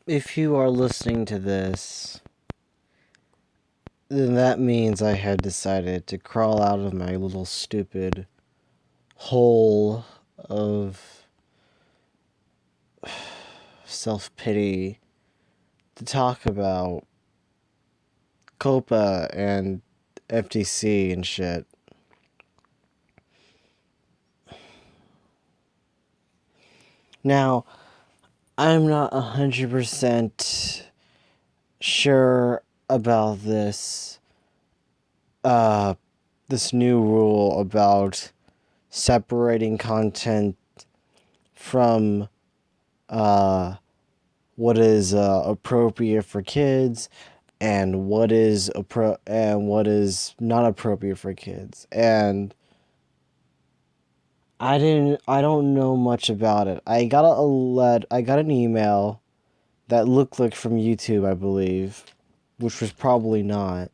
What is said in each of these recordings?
If you are listening to this, then that means I had decided to crawl out of my little stupid hole of self-pity to talk about Coppa and FTC and shit. Now, I'm not 100% sure about this new rule about separating content from what is appropriate for kids and what is not appropriate for kids. And I don't know much about it. I got an email that looked like from YouTube, I believe, which was probably not,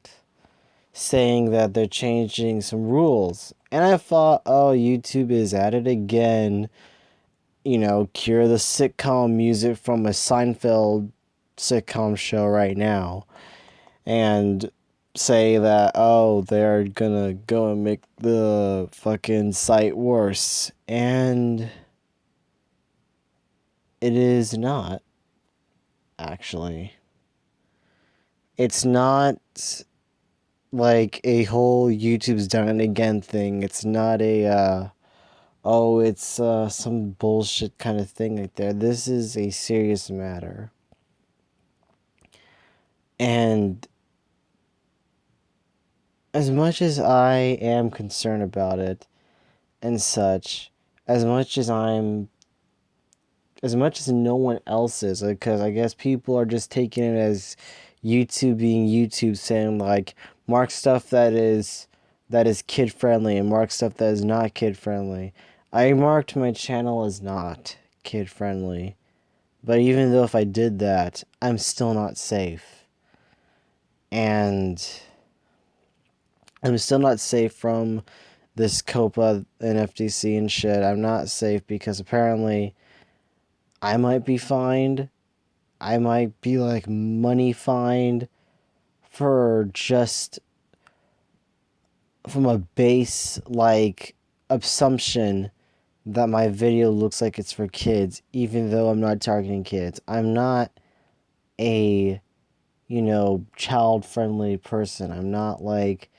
saying that they're changing some rules. And I thought, oh, YouTube is at it again. Cure the sitcom music from a Seinfeld sitcom show right now. And say that, oh, they're gonna go and make the fucking site worse. And it is not, actually. It's not like a whole YouTube's done it again thing. It's not it's some bullshit kind of thing right there. This is a serious matter. And as much as I am concerned about it and such, as much as no one else is, because I guess people are just taking it as YouTube being YouTube, saying like, mark stuff that is kid friendly and mark stuff that is not kid friendly. I marked my channel as not kid friendly, but even though if I did that, I'm still not safe. And I'm still not safe from this Coppa and FTC and shit. I'm not safe because apparently I might be fined. I might be like money fined for just from a base like assumption that my video looks like it's for kids, even though I'm not targeting kids. I'm not a child friendly person. I'm not like,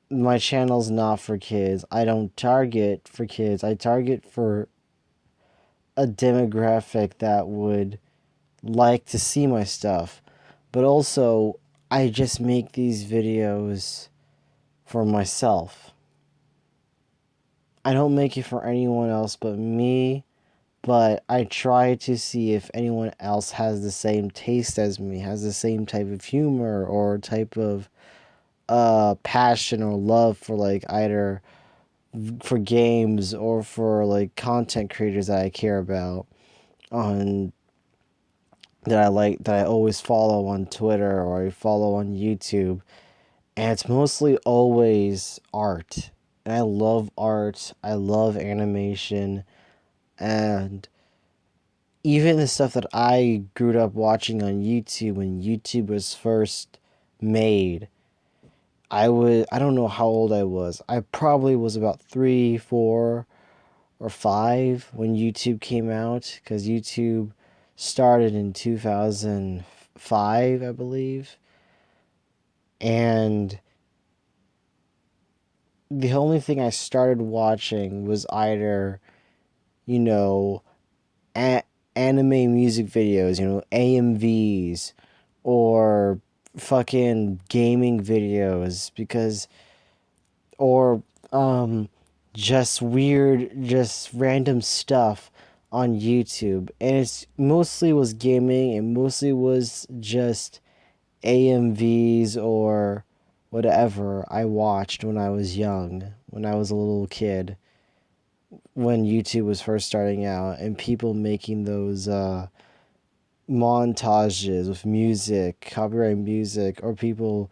my channel's not for kids. I don't target for kids. I target for a demographic that would like to see my stuff. But also, I just make these videos for myself. I don't make it for anyone else but me, but I try to see if anyone else has the same taste as me, has the same type of humor or type of passion or love for like either for games or for like content creators that I care about on that I always follow on Twitter or I follow on YouTube. And it's mostly always art. And I love art. I love animation. And even the stuff that I grew up watching on YouTube when YouTube was first made, I don't know how old I was. I probably was about 3, 4, or 5 when YouTube came out, because YouTube started in 2005, I believe. And the only thing I started watching was either, anime music videos, AMVs, or fucking gaming videos, or just random stuff on YouTube. And it's mostly was gaming and mostly was just AMVs or whatever I watched when I was young, when I was a little kid, when YouTube was first starting out, and people making those montages with music, copyright music, or people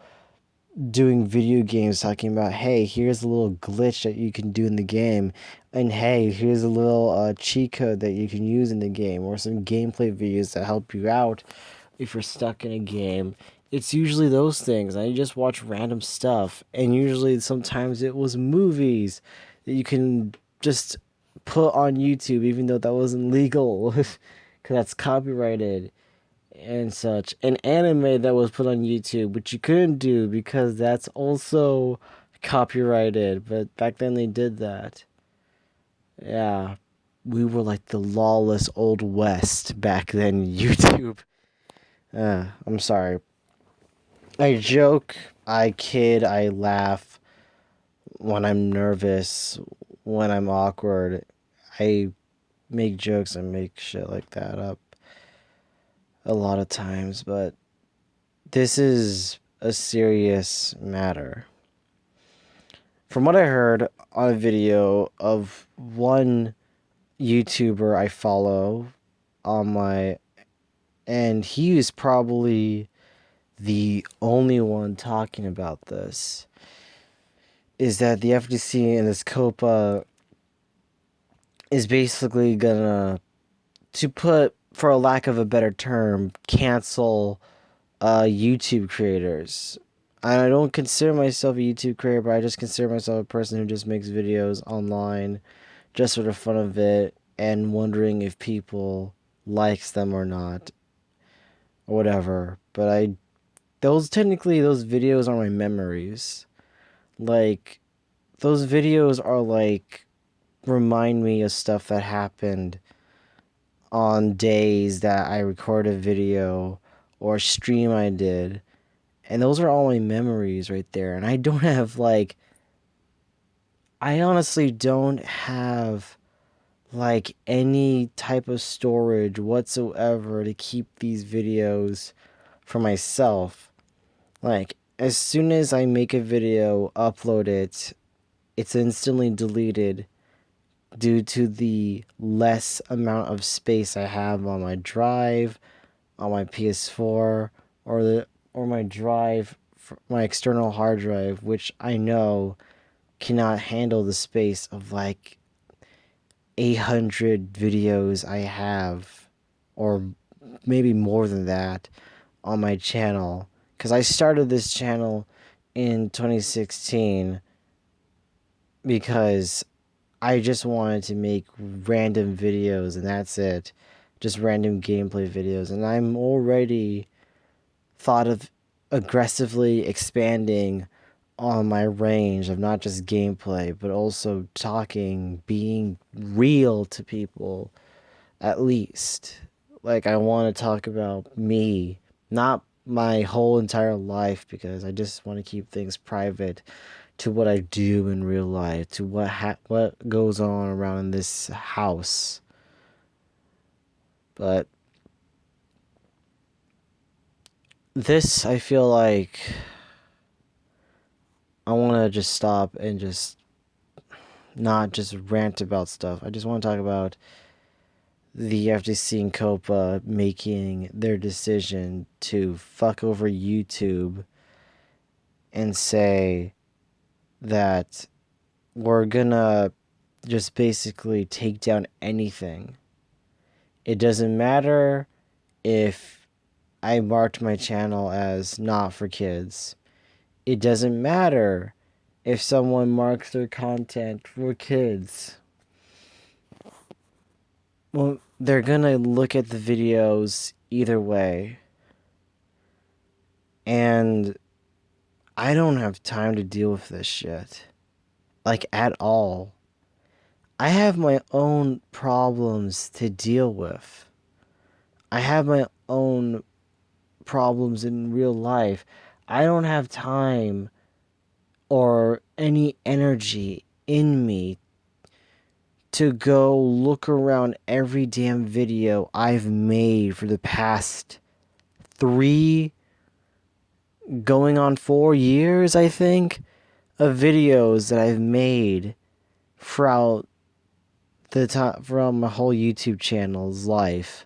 doing video games talking about, hey, here's a little glitch that you can do in the game. And hey, here's a little cheat code that you can use in the game, or some gameplay videos that help you out if you're stuck in a game. It's usually those things. I just watch random stuff, and usually sometimes it was movies that you can just put on YouTube, even though that wasn't legal, because that's copyrighted and such. An anime that was put on YouTube, which you couldn't do because that's also copyrighted, but back then they did that. Yeah, we were like the lawless old west back then. YouTube. I'm sorry. I joke, I kid, I laugh when I'm nervous, when I'm awkward. I make jokes and make shit like that up a lot of times, but this is a serious matter. From what I heard on a video of one YouTuber I follow on my, and he is probably the only one talking about this, is that the FTC and this Coppa is basically gonna, to put, for a lack of a better term, cancel YouTube creators. I don't consider myself a YouTube creator, but I just consider myself a person who just makes videos online just for the fun of it and wondering if people likes them or not or whatever. But those videos are my memories. Like, those videos are like, remind me of stuff that happened on days that I record a video or stream I did. And those are all my memories right there. And I honestly don't have like any type of storage whatsoever to keep these videos for myself. Like, as soon as I make a video, upload it, it's instantly deleted due to the less amount of space I have on my drive, on my PS4, or my drive, my external hard drive, which I know cannot handle the space of like 800 videos I have, or maybe more than that, on my channel. Because I started this channel in 2016 because I just wanted to make random videos, and that's it. Just random gameplay videos. And I'm already thought of aggressively expanding on my range of not just gameplay, but also talking, being real to people, at least. Like, I want to talk about me, not my whole entire life, because I just want to keep things private to what I do in real life, to what goes on around this house. But this, I feel like I want to just stop and just not just rant about stuff. I just want to talk about the FTC and Coppa making their decision to fuck over YouTube and say that we're gonna just basically take down anything. It doesn't matter if I marked my channel as not for kids. It doesn't matter if someone marks their content for kids. Well, they're gonna look at the videos either way. And I don't have time to deal with this shit. Like, at all. I have my own problems to deal with. I have my own problems in real life. I don't have time or any energy in me to go look around every damn video I've made for the past 3, going on 4 years, I think, of videos that I've made throughout from my whole YouTube channel's life.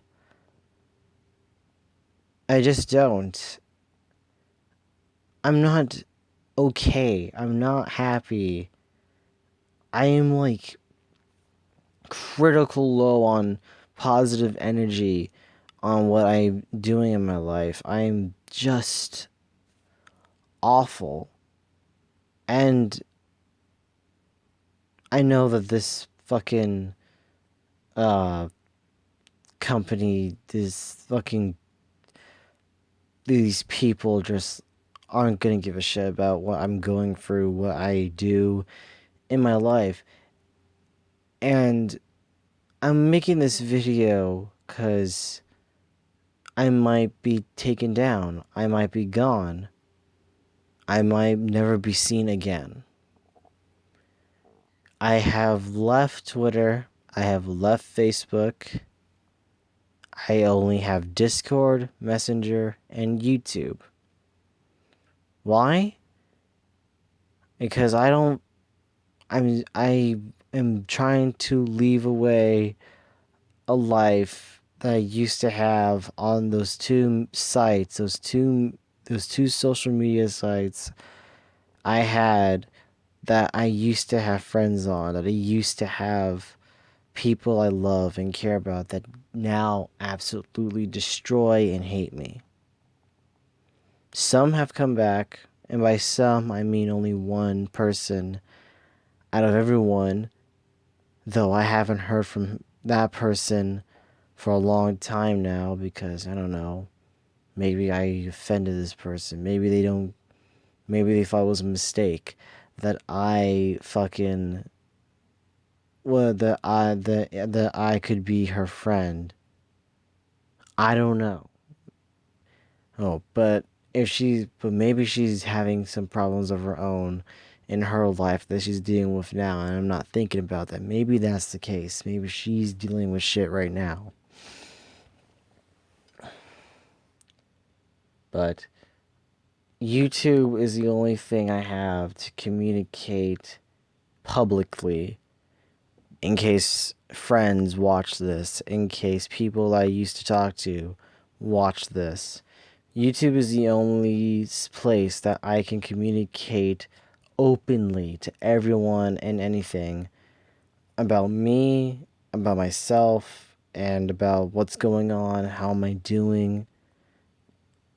I just don't. I'm not okay. I'm not happy. I am like critical low on positive energy on what I'm doing in my life. I'm just awful. And I know that this fucking uh company, these people just aren't gonna give a shit about what I'm going through, what I do in my life. And I'm making this video because I might be taken down. I might be gone. I might never be seen again. I have left Twitter. I have left Facebook. I only have Discord, Messenger, and YouTube. Why? Because I am trying to leave away a life that I used to have on those two sites, those two social media sites I had, that I used to have friends on, that I used to have people I love and care about, that now absolutely destroy and hate me. Some have come back, and by some I mean only one person out of everyone, though I haven't heard from that person for a long time now, because I don't know, maybe I offended this person. Maybe they thought it was a mistake that I fucking, well, that I could be her friend. I don't know. Oh, but maybe she's having some problems of her own in her life that she's dealing with now, and I'm not thinking about that. Maybe that's the case. Maybe she's dealing with shit right now. But YouTube is the only thing I have to communicate publicly, in case friends watch this, in case people I used to talk to watch this. YouTube is the only place that I can communicate openly to everyone and anything about me, about myself, and about what's going on, how am I doing,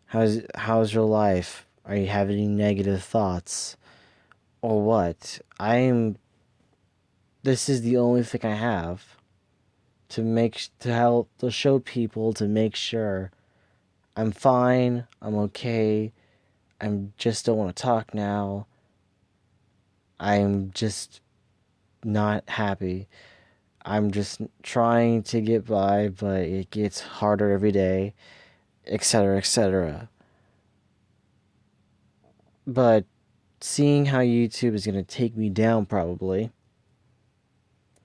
how's your life, are you having any negative thoughts, or what. This is the only thing I have to show people, to make sure I'm fine, I'm okay, just don't want to talk now, I'm just not happy. I'm just trying to get by, but it gets harder every day, etc., etc. But seeing how YouTube is going to take me down, probably,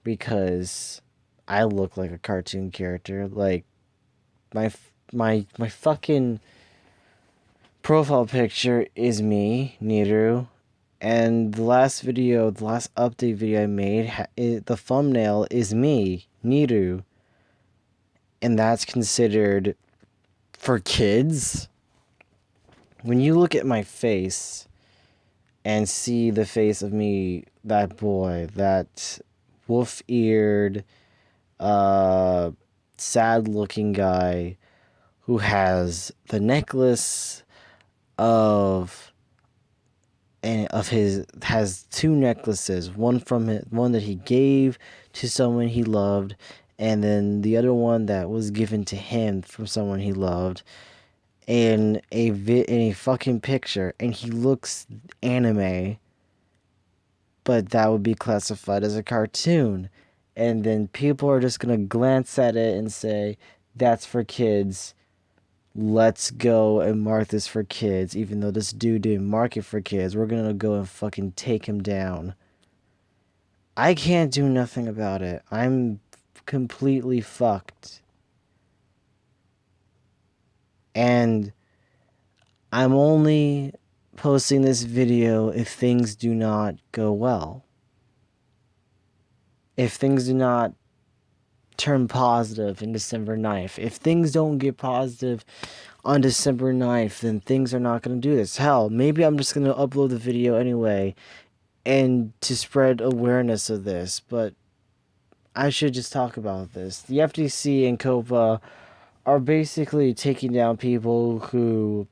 because I look like a cartoon character. Like, my fucking profile picture is me, Niru, and the last update video I made, the thumbnail is me, Niru, and that's considered for kids. When you look at my face and see the face of me, that boy, that wolf-eared, sad-looking guy who has the necklace has two necklaces, one that he gave to someone he loved, and then the other one that was given to him from someone he loved, in a fucking picture, and he looks anime, but that would be classified as a cartoon. And then people are just gonna glance at it and say, that's for kids. Let's go and mark this for kids, even though this dude didn't mark it for kids. We're gonna go and fucking take him down. I can't do nothing about it. I'm completely fucked. And I'm only posting this video if things do not go well. If things do not turn positive in December 9th. If things don't get positive on December 9th, then things are not going to do this. Hell, maybe I'm just going to upload the video anyway and to spread awareness of this, but I should just talk about this. The FTC and Coppa are basically taking down people who,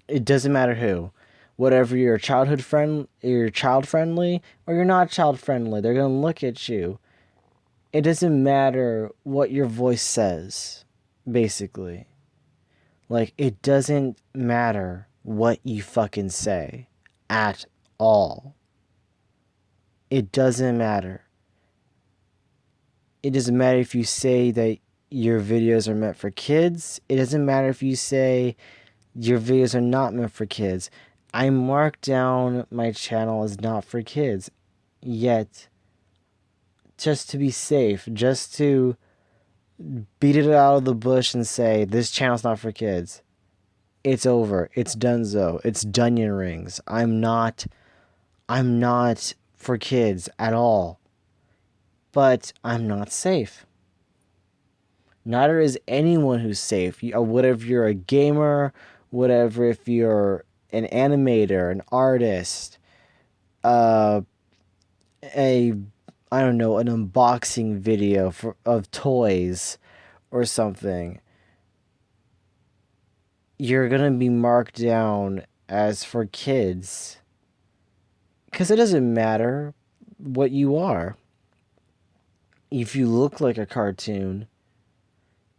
it doesn't matter who, whatever you're you're child friendly or you're not child friendly, they're gonna look at you. It doesn't matter what your voice says, basically. Like, it doesn't matter what you fucking say at all. It doesn't matter. It doesn't matter if you say that your videos are meant for kids. It doesn't matter if you say your videos are not meant for kids. I marked down my channel as not for kids. Yet, just to be safe, just to beat it out of the bush and say, this channel's not for kids. It's over. It's donezo. It's Dunyan rings. I'm not for kids at all. But I'm not safe. Neither is anyone who's safe. Whatever you're a gamer, whatever if you're an animator, an artist, I don't know, an unboxing video of toys or something, you're gonna be marked down as for kids. Because it doesn't matter what you are. If you look like a cartoon,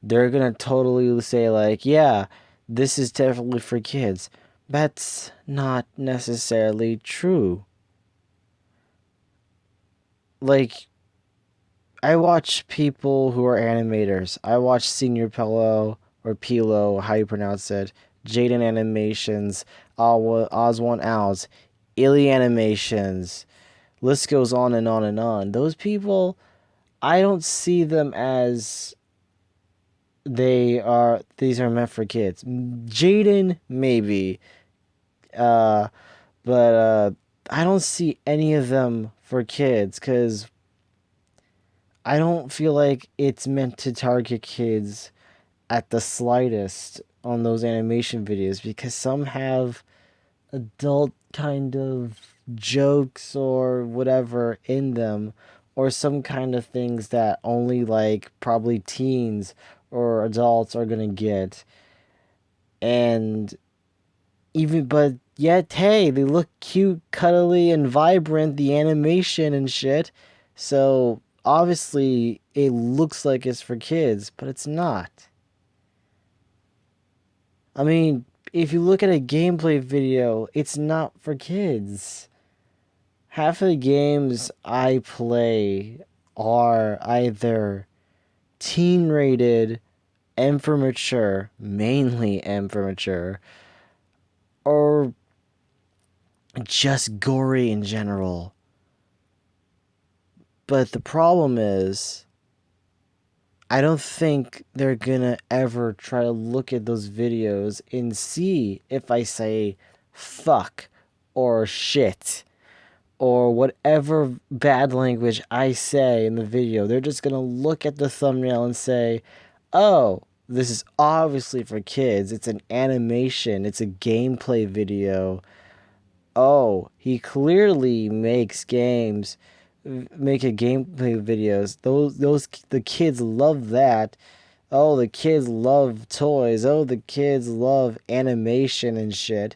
they're gonna totally say like, yeah, this is definitely for kids. That's not necessarily true. Like, I watch people who are animators. I watch Senior Pillow, or Pilo, how you pronounce it, Jaden Animations, Oswan Owls, Illy Animations, list goes on and on and on. Those people, I don't see them as these are meant for kids. Jaden, maybe. But I don't see any of them for kids, because I don't feel like it's meant to target kids at the slightest on those animation videos, because some have adult kind of jokes or whatever in them, or some kind of things that only like probably teens or adults are gonna get. And but yet, hey, they look cute, cuddly, and vibrant, the animation and shit. So obviously it looks like it's for kids, but it's not. I mean, if you look at a gameplay video, it's not for kids. Half of the games I play are either teen rated, M for mature, mainly M for mature, or just gory in general. But the problem is, I don't think they're gonna ever try to look at those videos and see if I say fuck or shit or whatever bad language I say in the video. They're just gonna look at the thumbnail and say, oh, this is obviously for kids. It's an animation. It's a gameplay video. Oh, he clearly makes games, making gameplay videos. The kids love that. Oh, the kids love toys. Oh, the kids love animation and shit.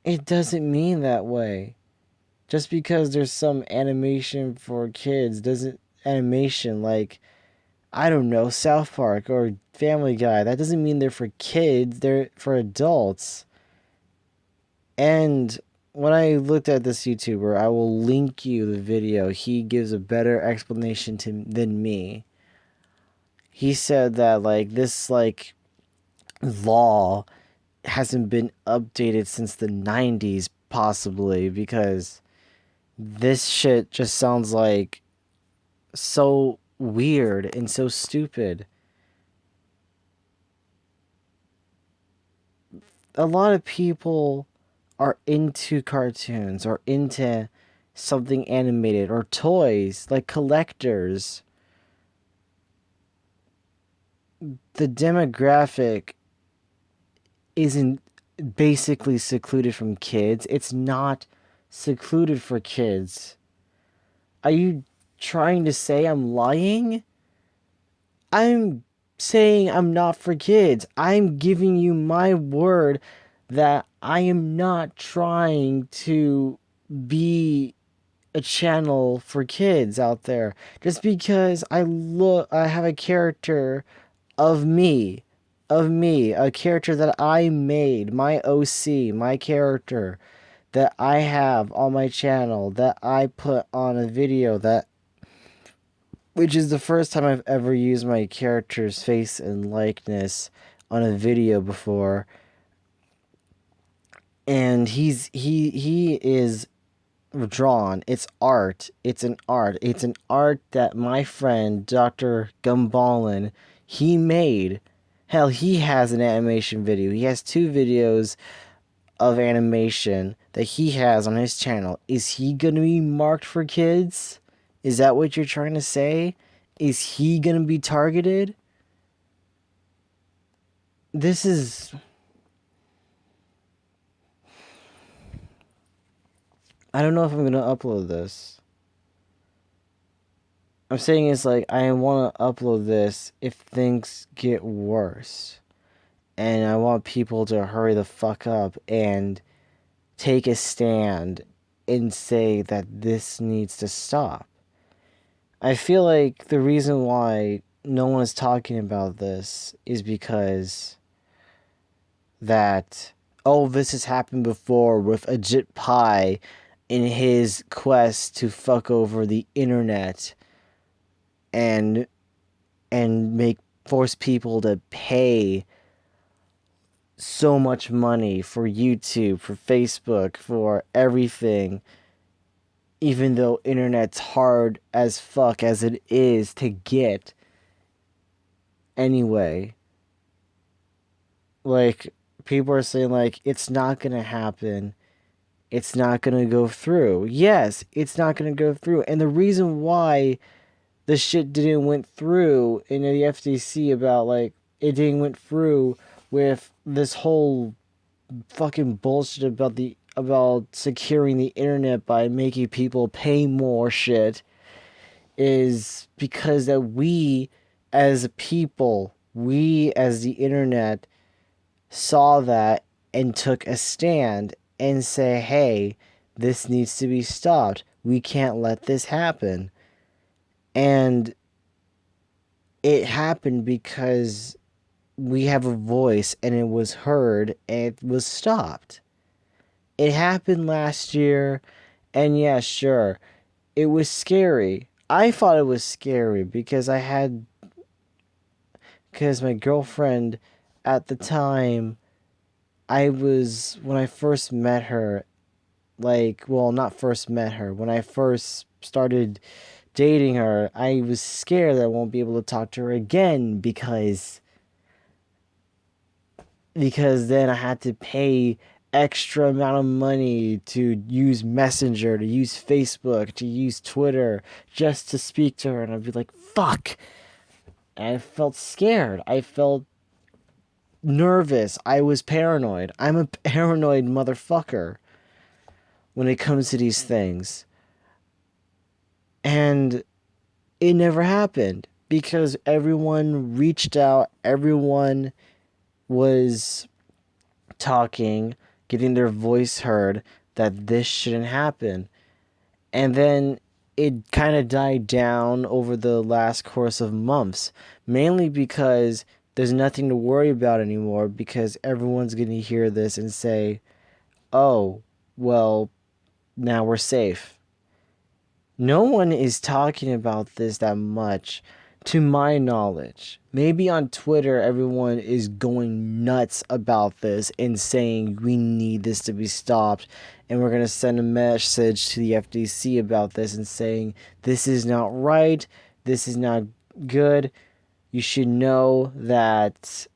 It doesn't mean that way. Just because there's some animation for kids doesn't animation like, I don't know, South Park or Family Guy, that doesn't mean they're for kids. They're for adults. And when I looked at this YouTuber, I will link you the video. He gives a better explanation than me. He said that like this like law hasn't been updated since the 90s, possibly, because this shit just sounds like so weird and so stupid. A lot of people are into cartoons or into something animated or toys, like collectors. The demographic isn't basically secluded from kids. It's not secluded for kids. Are you trying to say I'm lying? I'm saying I'm not for kids. I'm giving you my word that I am not trying to be a channel for kids out there. Just because I have a character of me, a character that I made, my OC, my character that I have on my channel, that I put on a video, that which is the first time I've ever used my character's face and likeness on a video before. And he is drawn. It's art. It's an art. It's an art that my friend Dr. Gumballin, he made. Hell, he has an animation video. He has 2 videos of animation that he has on his channel. Is he gonna be marked for kids? Is that what you're trying to say? Is he gonna be targeted? This is... I don't know if I'm gonna upload this. I'm saying it's like, I want to upload this if things get worse. And I want people to hurry the fuck up and take a stand and say that this needs to stop. I feel like the reason why no one is talking about this is because that, oh, this has happened before with Ajit Pai in his quest to fuck over the internet and force people to pay so much money for YouTube, for Facebook, for everything, even though internet's hard as fuck as it is to get anyway. Like, people are saying, like, it's not gonna happen. It's not gonna go through. Yes, it's not gonna go through. And the reason why the shit didn't went through in the FTC about, like, it didn't went through with this whole fucking bullshit about securing the internet by making people pay more shit is because that we as a people, we as the internet saw that and took a stand and say, hey, this needs to be stopped. We can't let this happen. And it happened because we have a voice and it was heard and it was stopped. It happened last year, and yeah, sure, it was scary. I thought it was scary because because my girlfriend at the time, when I first met her, like, well, not first met her, when I first started dating her, I was scared that I won't be able to talk to her again because then I had to pay extra amount of money to use Messenger, to use Facebook, to use Twitter, just to speak to her, and I'd be like, fuck. And I felt scared. I felt nervous. I was paranoid. I'm a paranoid motherfucker when it comes to these things. And it never happened because everyone reached out, everyone was talking, getting their voice heard that this shouldn't happen. And then it kind of died down over the last course of months, mainly because there's nothing to worry about anymore because everyone's going to hear this and say, oh, well, now we're safe. No one is talking about this that much, to my knowledge. Maybe on Twitter, everyone is going nuts about this and saying we need this to be stopped. And we're going to send a message to the FTC about this and saying this is not right. This is not good. You should know that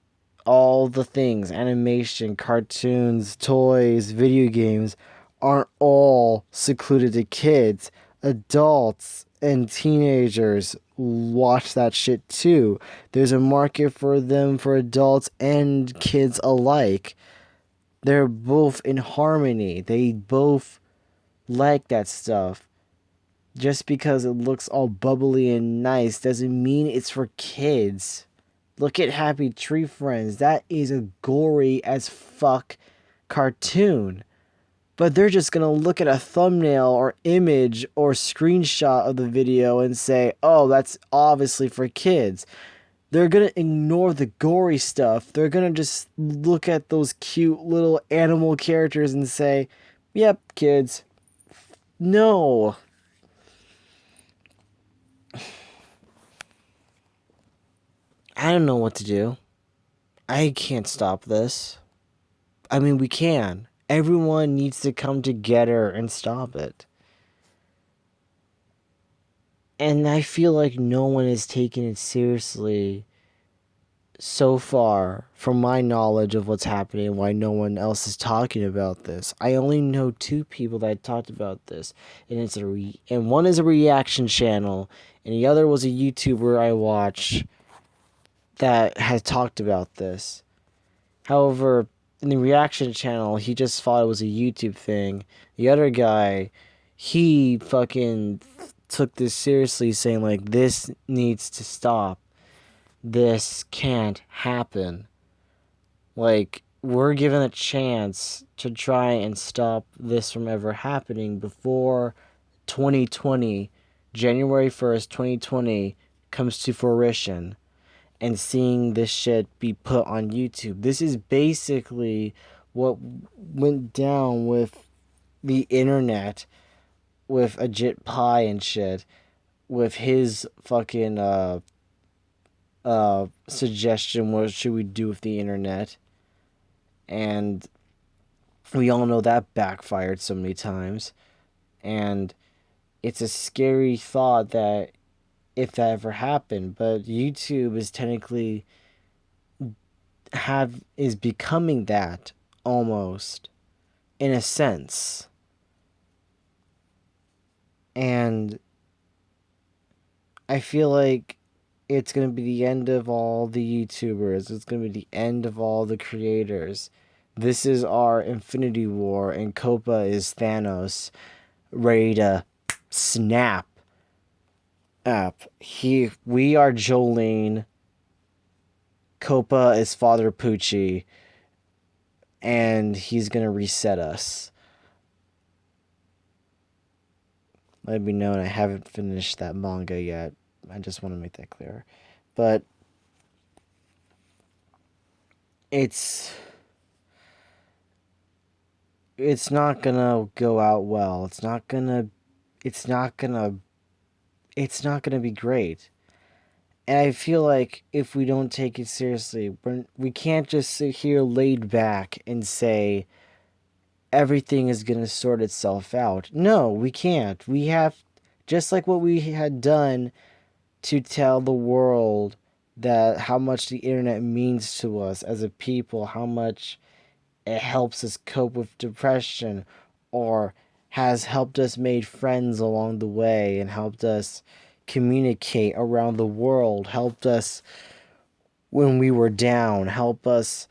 all the things, animation, cartoons, toys, video games, aren't all secluded to kids. Adults and teenagers watch that shit too. There's a market for them for adults and kids alike. They're both in harmony. They both like that stuff. Just because it looks all bubbly and nice doesn't mean it's for kids. Look at Happy Tree Friends. That is a gory as fuck cartoon. But they're just gonna look at a thumbnail or image or screenshot of the video and say, oh, that's obviously for kids. They're gonna ignore the gory stuff. They're gonna just look at those cute little animal characters and say, yep, kids. No. I don't know what to do. I can't stop this. I mean, we can. Everyone needs to come together and stop it. And I feel like no one is taking it seriously so far, from my knowledge of what's happening, why no one else is talking about this. I only know 2 people that talked about this, and and one is a reaction channel, and the other was a YouTuber I watch that has talked about this. However, in the reaction channel, he just thought it was a YouTube thing. The other guy, he fucking took this seriously, saying like, this needs to stop. This can't happen. Like, we're given a chance to try and stop this from ever happening before 2020, January 1st, 2020 comes to fruition, and seeing this shit be put on YouTube. This is basically what went down with the internet, with Ajit Pai and shit, with his fucking suggestion, what should we do with the internet? And we all know that backfired so many times. And it's a scary thought that if that ever happened, but YouTube is technically is becoming that almost, in a sense. And I feel like it's going to be the end of all the YouTubers. It's going to be the end of all the creators. This is our Infinity War, and Coppa is Thanos, ready to snap up. We are Jolene. Coppa is Father Pucci, and he's going to reset us. Let me know, I haven't finished that manga yet. I just want to make that clear. But it's not gonna go out well. It's not gonna be great. And I feel like if we don't take it seriously, we can't just sit here laid back and say everything is gonna sort itself out. No, we can't. We have, just like what we had done to tell the world that how much the internet means to us as a people, how much it helps us cope with depression, or has helped us make friends along the way and helped us communicate around the world, helped us when we were down, helped us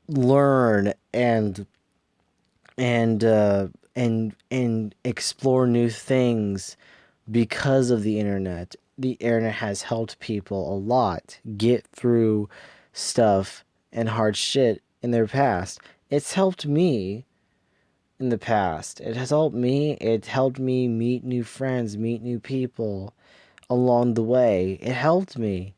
learn and explore new things because of the internet. The internet has helped people a lot get through stuff and hard shit in their past. It's helped me in the past. It has helped me. It helped me meet new friends, meet new people along the way. It helped me.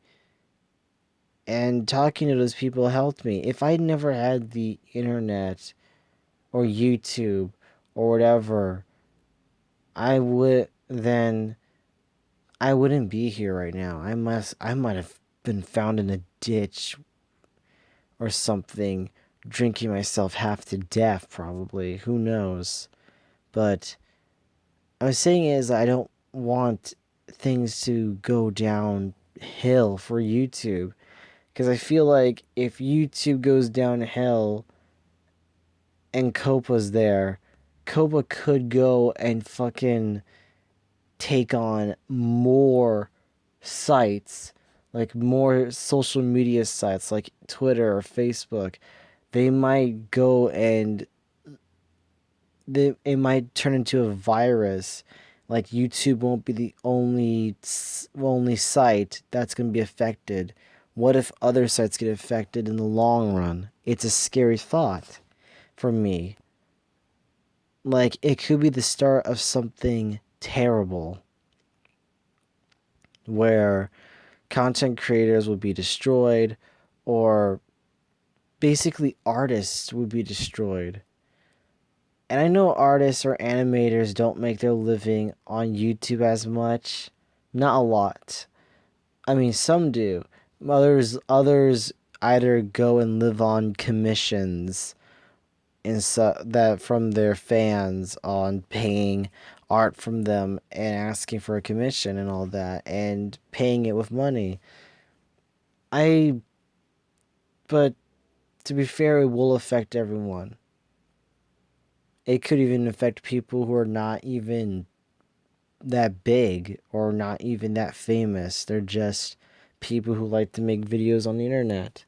And talking to those people helped me. If I never had the internet or YouTube or whatever, I wouldn't be here right now. I might have been found in a ditch or something, drinking myself half to death, probably. Who knows? But I was saying is, I don't want things to go downhill for YouTube, because I feel like if YouTube goes downhill and Coppa's there, Coppa could go and fucking take on more sites, like more social media sites like Twitter or Facebook. They might go and it might turn into a virus Like YouTube won't be the only site that's going to be affected. What if other sites get affected in the long run? It's a scary thought for me. Like, it could be the start of something terrible where content creators would be destroyed, or basically artists would be destroyed. And I know artists or animators don't make their living on YouTube as much. Not a lot. I mean, some do. Others either go and live on commissions and that from their fans on paying art from them and asking for a commission and all that and paying it with money. But to be fair, it will affect everyone. It could even affect people who are not even that big or not even that famous. They're just people who like to make videos on the internet.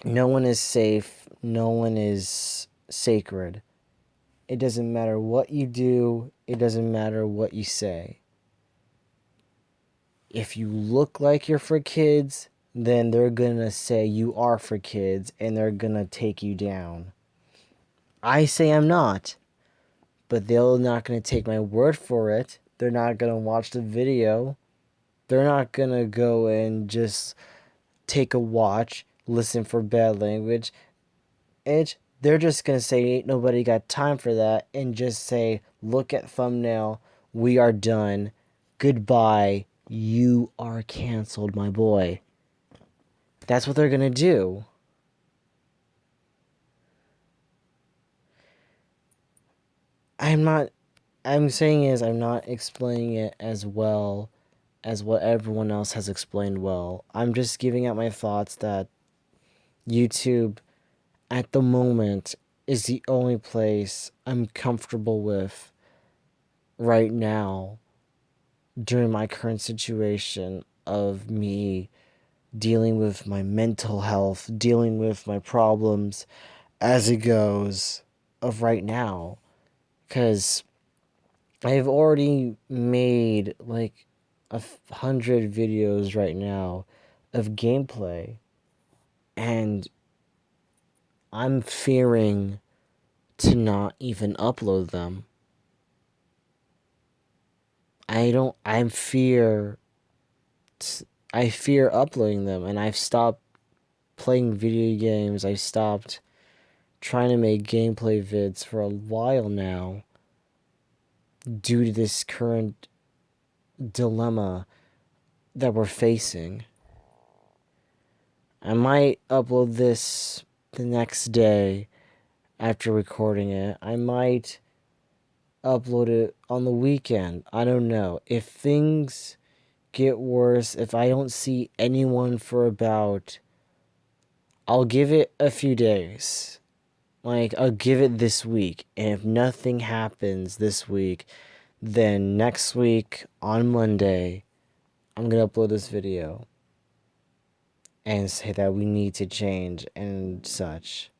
No one is safe. No one is sacred. It doesn't matter what you do. It doesn't matter what you say. If you look like you're for kids, then they're gonna say you are for kids and they're gonna take you down. I say I'm not, but they're not gonna take my word for it. They're not gonna watch the video. They're not gonna go and just take a watch, listen for bad language. They're just gonna say ain't nobody got time for that and just say, look at thumbnail, we are done. Goodbye. You are canceled, my boy. That's what they're gonna do. I'm saying is I'm not explaining it as well as what everyone else has explained well. I'm just giving out my thoughts that YouTube at the moment is the only place I'm comfortable with right now during my current situation of me dealing with my mental health, dealing with my problems as it goes of right now. Because I've already made like 100 videos right now of gameplay, and I'm fearing to not even upload them. I fear uploading them, and I've stopped playing video games. I stopped trying to make gameplay vids for a while now due to this current dilemma that we're facing. I might upload this the next day after recording it. I might upload it on the weekend. I don't know. If things get worse, if I don't see anyone for about, I'll give it a few days. Like, I'll give it this week. And if nothing happens this week, then next week on Monday, I'm going to upload this video and say that we need to change and such.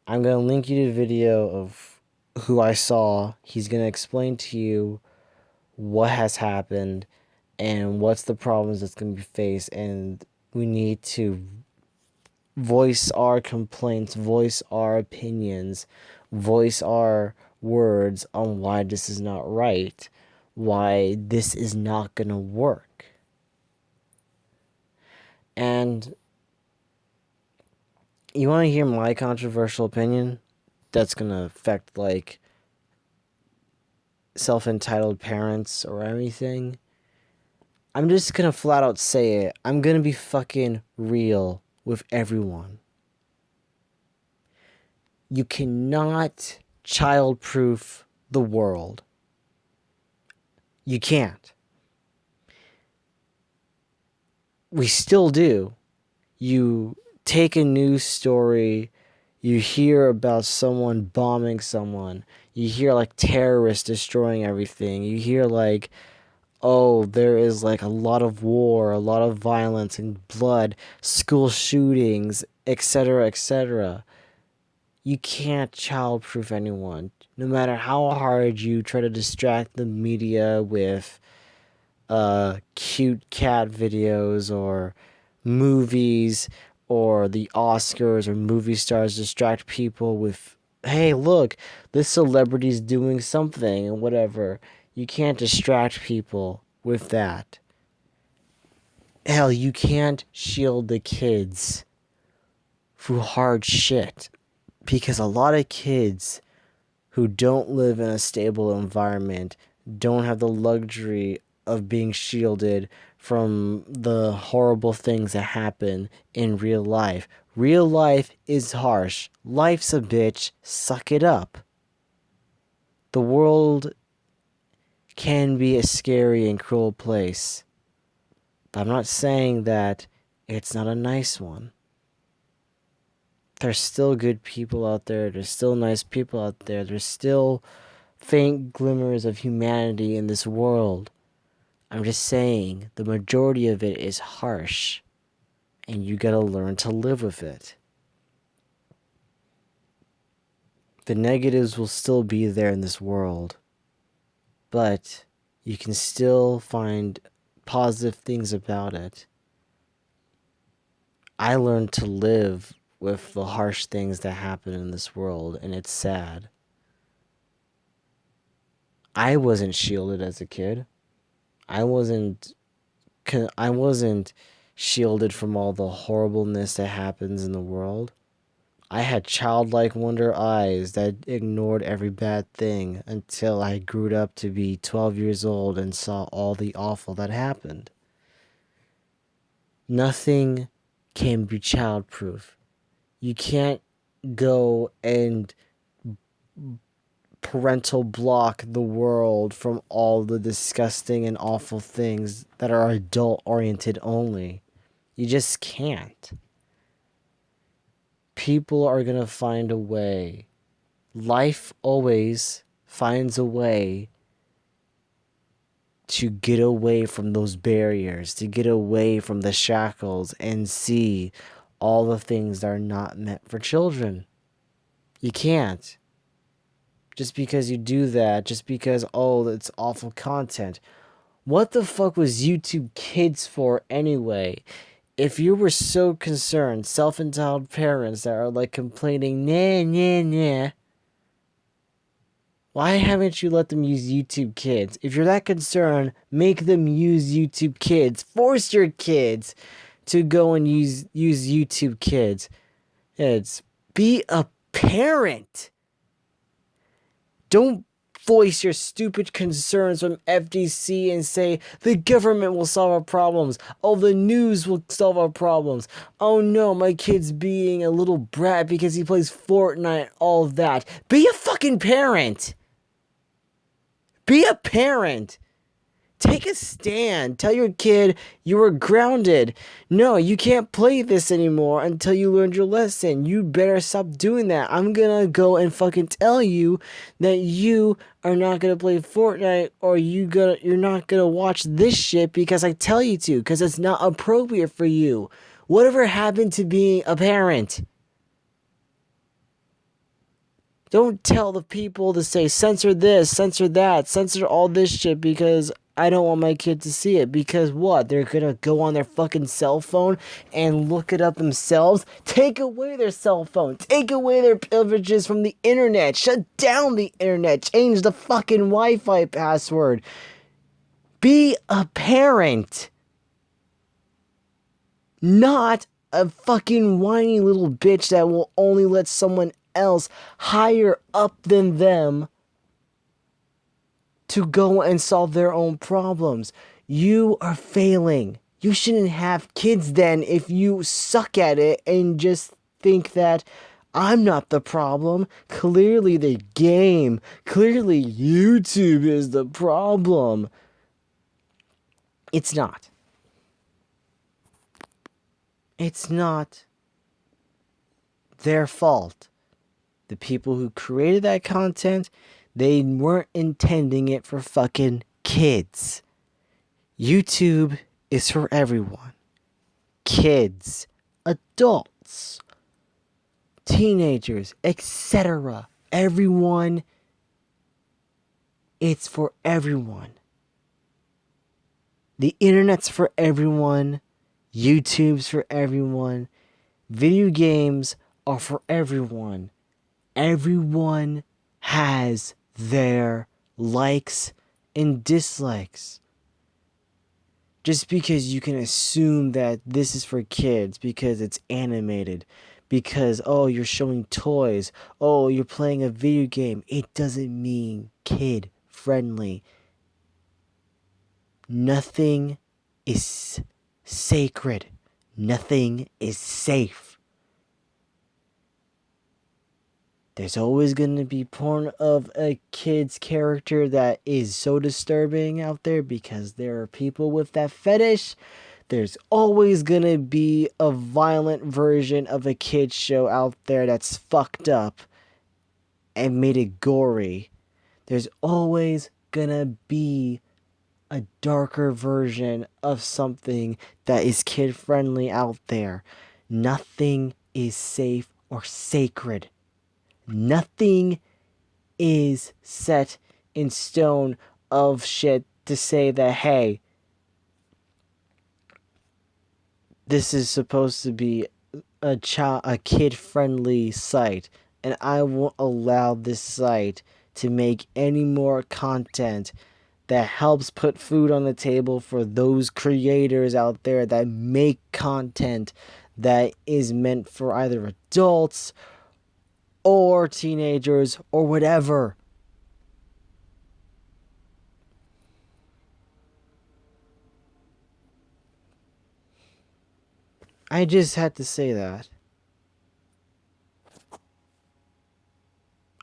I'm going to link you to the video of who I saw. He's going to explain to you what has happened and what's the problems that's going to be faced, and we need to voice our complaints, voice our opinions, voice our words on why this is not right, why this is not going to work. And you want to hear my controversial opinion that's going to affect, like, self-entitled parents or anything? I'm just going to flat out say it. I'm going to be fucking real with everyone. You cannot child-proof the world. You can't. We still do. You take a news story, you hear about someone bombing someone, you hear like terrorists destroying everything, you hear like, oh, there is like a lot of war, a lot of violence and blood, school shootings, etc., etc. You can't childproof anyone. No matter how hard you try to distract the media with cute cat videos or movies or the Oscars or movie stars distract people with, hey, look, this celebrity's doing something and whatever. You can't distract people with that. Hell, you can't shield the kids through hard shit. Because a lot of kids who don't live in a stable environment don't have the luxury of being shielded from the horrible things that happen in real life. Real life is harsh. Life's a bitch. Suck it up. The world can be a scary and cruel place. But I'm not saying that it's not a nice one. There's still good people out there. There's still nice people out there. There's still faint glimmers of humanity in this world. I'm just saying, the majority of it is harsh. And you gotta learn to live with it. The negatives will still be there in this world. But you can still find positive things about it. I learned to live with the harsh things that happen in this world, and it's sad. I wasn't shielded as a kid. I wasn't shielded from all the horribleness that happens in the world. I had childlike wonder eyes that ignored every bad thing until I grew up to be 12 years old and saw all the awful that happened. Nothing can be childproof. You can't go and parental block the world from all the disgusting and awful things that are adult-oriented only. You just can't. People are going to find a way. Life always finds a way to get away from those barriers, to get away from the shackles and see all the things that are not meant for children. You can't. Just because you do that, just because, oh, it's awful content. What the fuck was YouTube Kids for anyway? If you were so concerned, self-entitled parents that are like complaining, nah, why haven't you let them use YouTube Kids? If you're that concerned, make them use YouTube Kids. Force your kids to go and use YouTube Kids. Be a parent. Don't voice your stupid concerns from FDC and say the government will solve our problems. Oh, the news will solve our problems. Oh no, my kid's being a little brat because he plays Fortnite, all that. Be a fucking parent. Be a parent. Take a stand. Tell your kid you were grounded. No, you can't play this anymore until you learned your lesson. You better stop doing that. I'm gonna go and fucking tell you that you are not gonna play Fortnite or you're not gonna watch this shit because I tell you to, because it's not appropriate for you. Whatever happened to being a parent? Don't tell the people to say censor this, censor that, censor all this shit because I don't want my kid to see it. Because what? They're gonna go on their fucking cell phone and look it up themselves? Take away their cell phone. Take away their privileges from the internet. Shut down the internet. Change the fucking Wi-Fi password. Be a parent. Not a fucking whiny little bitch that will only let someone else higher up than them to go and solve their own problems. You are failing. You shouldn't have kids then if you suck at it and just think that I'm not the problem. Clearly the game, clearly YouTube is the problem. It's not. It's not their fault. The people who created that content, they weren't intending it for fucking kids. YouTube is for everyone. Kids, adults, teenagers, etc. Everyone, it's for everyone. The internet's for everyone. YouTube's for everyone. Video games are for everyone. Everyone has their likes and dislikes. Just because you can assume that this is for kids because it's animated, because, oh, you're showing toys, oh, you're playing a video game, it doesn't mean kid friendly. Nothing is sacred. Nothing is safe. There's always going to be porn of a kid's character that is so disturbing out there because there are people with that fetish. There's always going to be a violent version of a kid's show out there that's fucked up and made it gory. There's always going to be a darker version of something that is kid friendly out there. Nothing is safe or sacred. Nothing is set in stone of shit to say that, hey, this is supposed to be a kid-friendly site, and I won't allow this site to make any more content that helps put food on the table for those creators out there that make content that is meant for either adults or teenagers, or whatever. I just had to say that.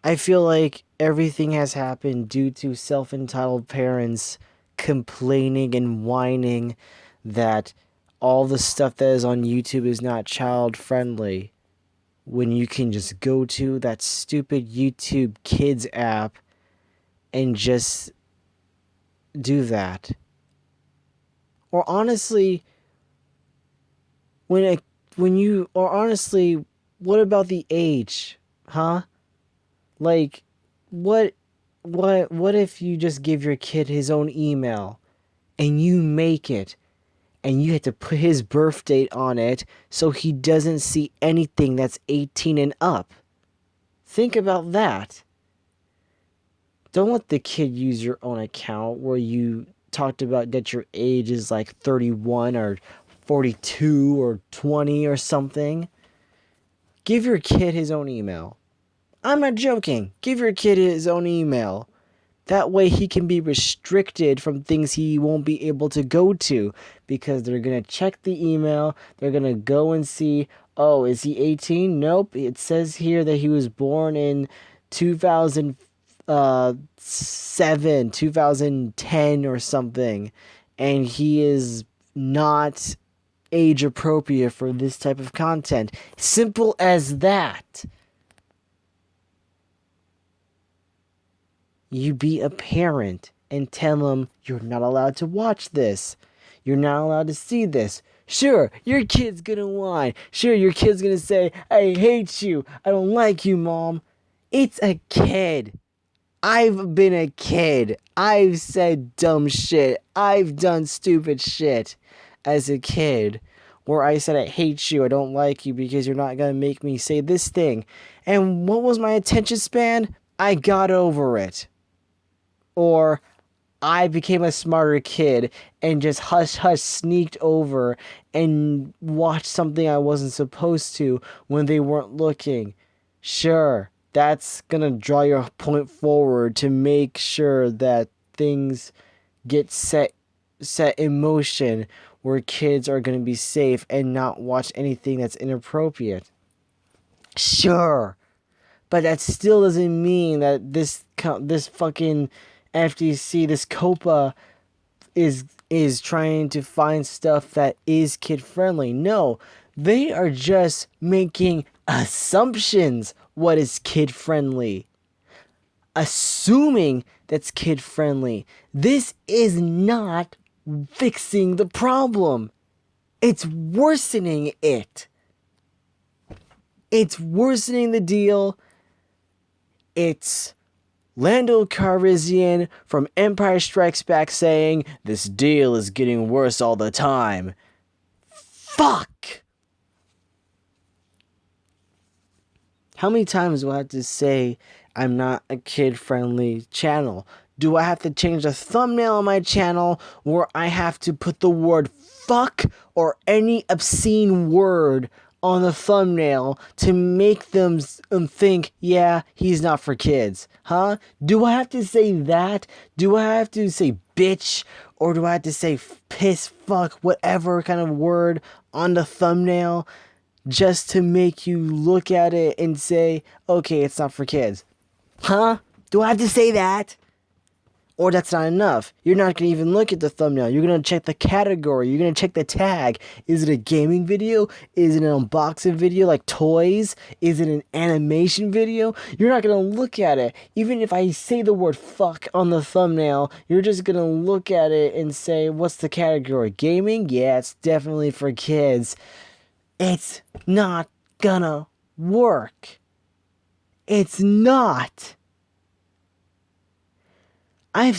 I feel like everything has happened due to self-entitled parents complaining and whining that all the stuff that is on YouTube is not child-friendly, when you can just go to that stupid YouTube Kids app and just do that. Or honestly, what about the age? Huh? Like, what if you just give your kid his own email and you make it and you have to put his birth date on it so he doesn't see anything that's 18 and up? Think about that. Don't let the kid use your own account where you talked about that your age is like 31 or 42 or 20 or something. Give your kid his own email. I'm not joking. Give your kid his own email. That way he can be restricted from things he won't be able to go to, because they're going to check the email. They're going to go and see, oh, is he 18? Nope. It says here that he was born in 2007, 2010 or something, and he is not age appropriate for this type of content. Simple as that. You be a parent and tell them you're not allowed to watch this. You're not allowed to see this. Sure, your kid's gonna whine. Sure, your kid's gonna say, I hate you. I don't like you, Mom. It's a kid. I've been a kid. I've said dumb shit. I've done stupid shit as a kid, where I said I hate you, I don't like you because you're not gonna make me say this thing. And what was my attention span? I got over it. Or I became a smarter kid and just hush sneaked over and watched something I wasn't supposed to when they weren't looking. Sure, that's gonna draw your point forward to make sure that things get set in motion where kids are gonna be safe and not watch anything that's inappropriate. Sure, but that still doesn't mean that this fucking FTC, this Coppa, is trying to find stuff that is kid friendly. No, they are just making assumptions what is kid friendly. Assuming that's kid friendly. This is not fixing the problem. It's worsening it. It's worsening the deal. It's Lando Calrissian from Empire Strikes Back saying, this deal is getting worse all the time. Fuck! How many times do I have to say I'm not a kid-friendly channel? Do I have to change the thumbnail on my channel where I have to put the word fuck or any obscene word on the thumbnail to make them think, yeah, he's not for kids? Huh? Do I have to say that? Do I have to say bitch? Or do I have to say piss, fuck, whatever kind of word on the thumbnail just to make you look at it and say, okay, it's not for kids? Huh? Do I have to say that? Or that's not enough. You're not going to even look at the thumbnail. You're going to check the category. You're going to check the tag. Is it a gaming video? Is it an unboxing video like toys? Is it an animation video? You're not going to look at it. Even if I say the word fuck on the thumbnail, you're just going to look at it and say, what's the category? Gaming? Yeah, it's definitely for kids. It's not gonna work. It's not. I've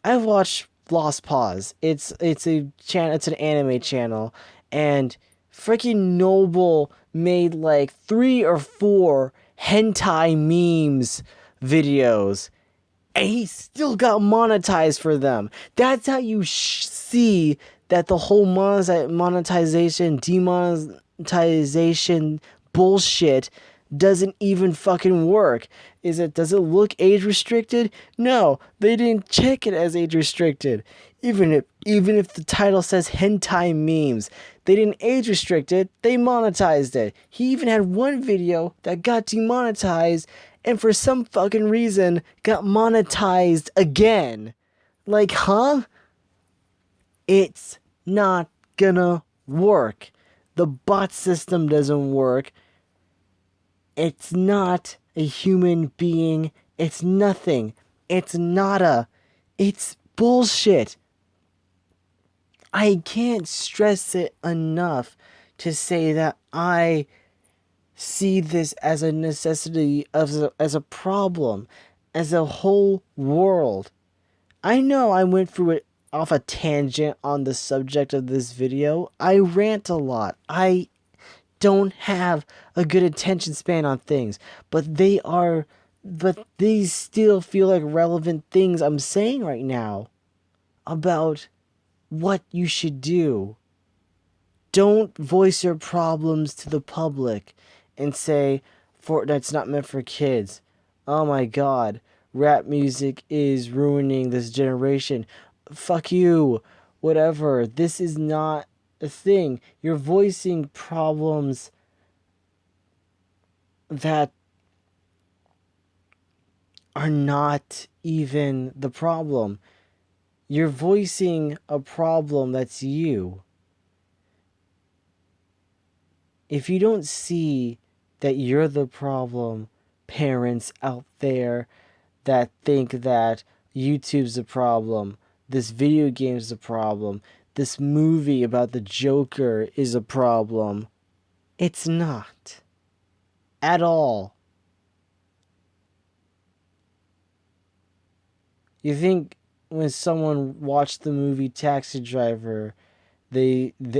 watched Lost Pause. It's a channel. It's an anime channel, and freaking Noble made like 3 or 4 hentai memes videos, and he still got monetized for them. That's how you see that the whole monetization, demonetization bullshit doesn't even fucking work. Does it look age restricted? No, they didn't check it as age restricted. Even if the title says hentai memes, they didn't age restrict it, they monetized it. He even had one video that got demonetized and for some fucking reason got monetized again. Like, huh? It's not gonna work. The bot system doesn't work. It's not a human being. It's nothing. It's nada. It's bullshit. I can't stress it enough to say that I see this as a necessity, as a problem, as a whole world. I know I went through it off a tangent on the subject of this video. I rant a lot. I don't have a good attention span on things, but these still feel like relevant things I'm saying right now about what you should do. Don't voice your problems to the public and say, Fortnite's not meant for kids. Oh my god, rap music is ruining this generation. Fuck you. Whatever. This is not a thing. You're voicing problems that are not even the problem. You're voicing a problem that's you. If you don't see that you're the problem, parents out there that think that YouTube's the problem, this video game's the problem, this movie about the Joker is a problem, it's not. At all. You think when someone watched the movie Taxi Driver,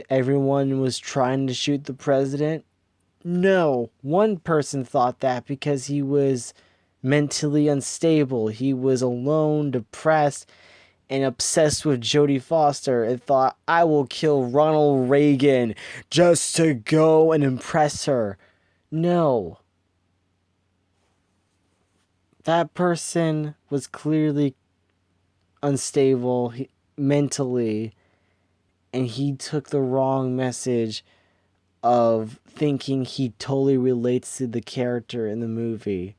everyone was trying to shoot the president? No, one person thought that because he was mentally unstable. He was alone, depressed, and obsessed with Jodie Foster and thought, I will kill Ronald Reagan just to go and impress her. No. That person was clearly unstable mentally, and he took the wrong message of thinking he totally relates to the character in the movie.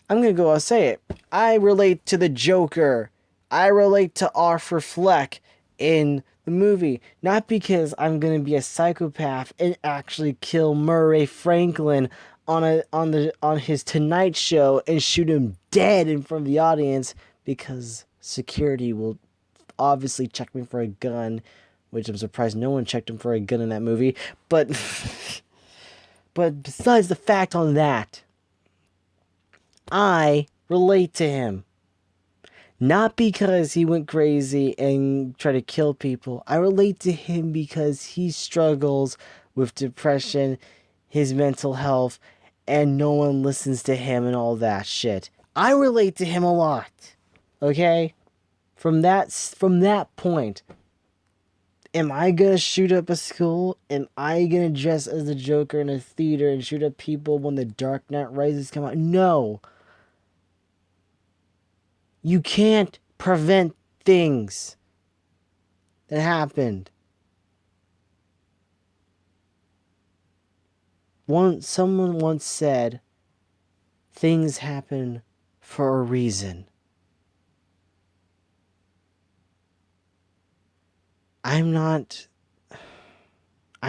I'm gonna go and say it. I relate to the Joker. I relate to Arthur Fleck in the movie. Not because I'm gonna be a psychopath and actually kill Murray Franklin on his Tonight Show and shoot him dead in front of the audience, because security will obviously check me for a gun which I'm surprised no one checked him for a gun in that movie. But but besides the fact on that, I relate to him. Not because he went crazy and tried to kill people. I relate to him because he struggles with depression, his mental health, and no one listens to him and all that shit. I relate to him a lot. Okay? From that point, am I gonna shoot up a school? Am I gonna dress as the Joker in a theater and shoot up people when the Dark Knight Rises come out? No. You can't prevent things that happened. Someone once said, things happen for a reason. I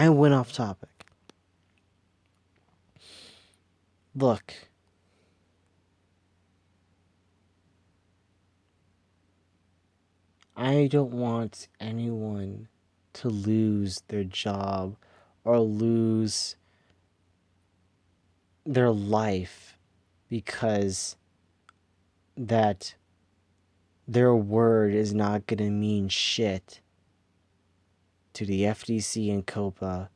went off topic. Look. I don't want anyone to lose their job or lose their life because that their word is not going to mean shit to the FTC and Coppa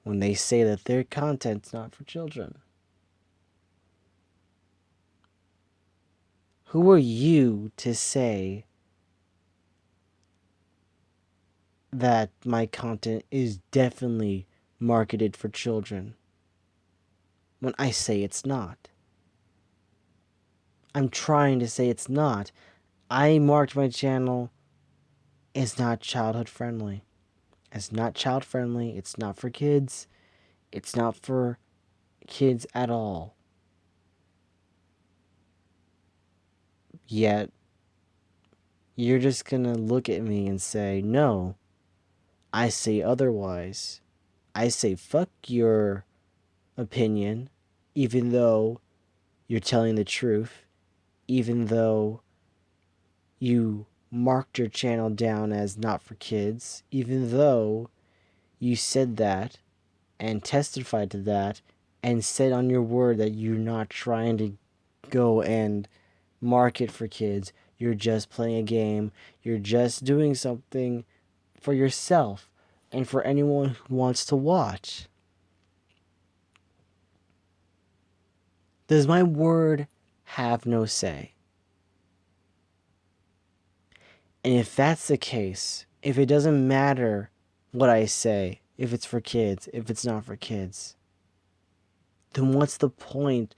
when they say that their content's not for children. Who are you to say that my content is definitely marketed for children when I say it's not? I'm trying to say it's not. I marked my channel as not childhood friendly. As not child friendly. It's not for kids. It's not for kids at all. Yet, you're just gonna look at me and say, no, I say otherwise. I say fuck your opinion, even though you're telling the truth, even though you marked your channel down as not for kids, even though you said that and testified to that and said on your word that you're not trying to go and market for kids. You're just playing a game. You're just doing something for yourself and for anyone who wants to watch. Does my word have no say? And if that's the case, if it doesn't matter what I say, if it's for kids, if it's not for kids, then what's the point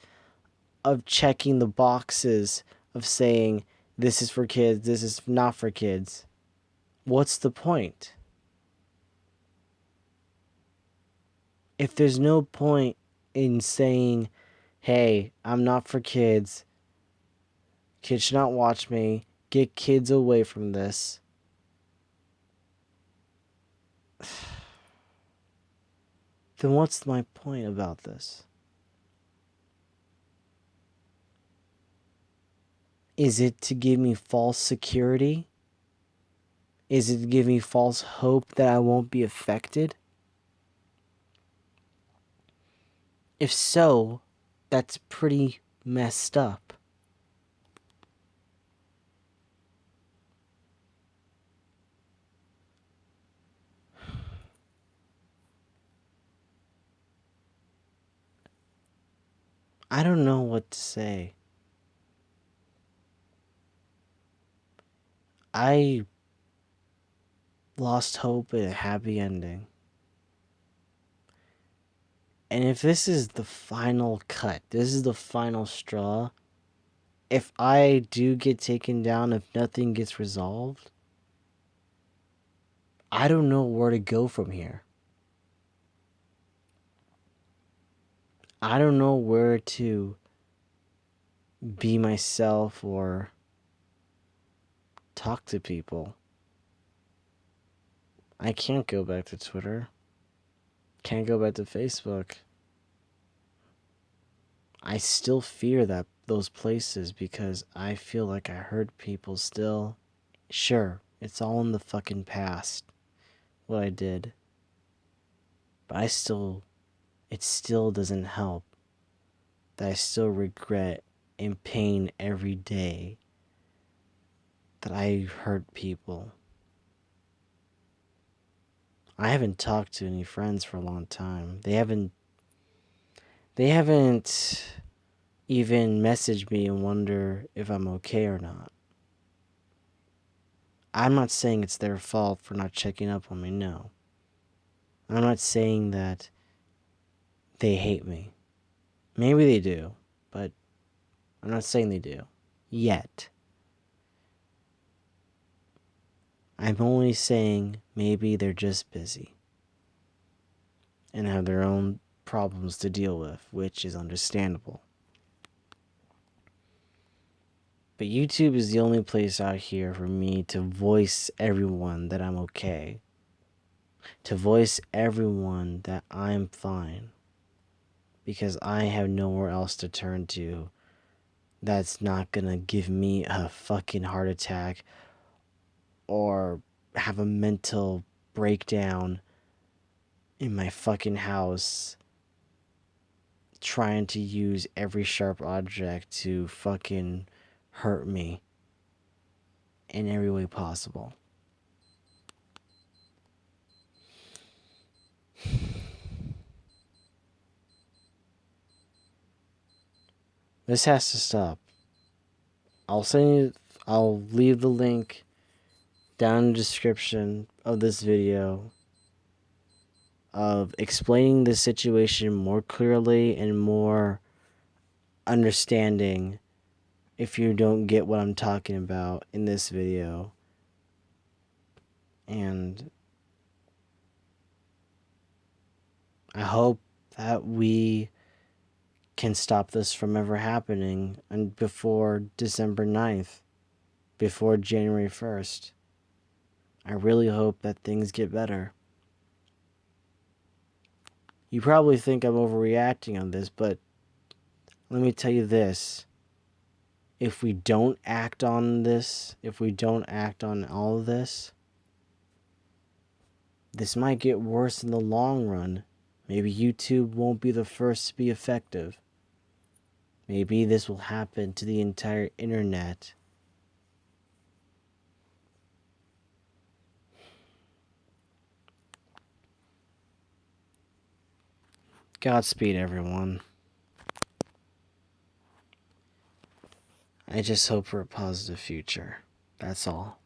of checking the boxes of saying this is for kids, this is not for kids? What's the point? If there's no point in saying, hey, I'm not for kids, kids should not watch me, get kids away from this, then what's my point about this? Is it to give me false security? Is it to give me false hope that I won't be affected? If so, that's pretty messed up. I don't know what to say. I lost hope in a happy ending. And if this is the final cut, this is the final straw, if I do get taken down, if nothing gets resolved, I don't know where to go from here. I don't know where to be myself or talk to people. I can't go back to Twitter. Can't go back to Facebook. I still fear those places because I feel like I hurt people still. Sure, it's all in the fucking past. what I did. But it still doesn't help that I still regret and pain every day that I hurt people. I haven't talked to any friends for a long time. They haven't even messaged me and wonder if I'm okay or not. I'm not saying it's their fault for not checking up on me, no. I'm not saying that they hate me. Maybe they do, but I'm not saying they do. Yet. I'm only saying maybe they're just busy and have their own problems to deal with, which is understandable. But YouTube is the only place out here for me to voice everyone that I'm okay. To voice everyone that I'm fine. Because I have nowhere else to turn to that's not gonna give me a fucking heart attack or have a mental breakdown in my fucking house trying to use every sharp object to fucking hurt me in every way possible. This has to stop. I'll leave the link down in the description of this video of explaining the situation more clearly and more understanding if you don't get what I'm talking about in this video. And I hope that we can stop this from ever happening and before December 9th, before January 1st. I really hope that things get better. You probably think I'm overreacting on this, but let me tell you this. If we don't act on this, if we don't act on all of this, this might get worse in the long run. Maybe YouTube won't be the first to be effective. Maybe this will happen to the entire internet. Godspeed, everyone. I just hope for a positive future. That's all.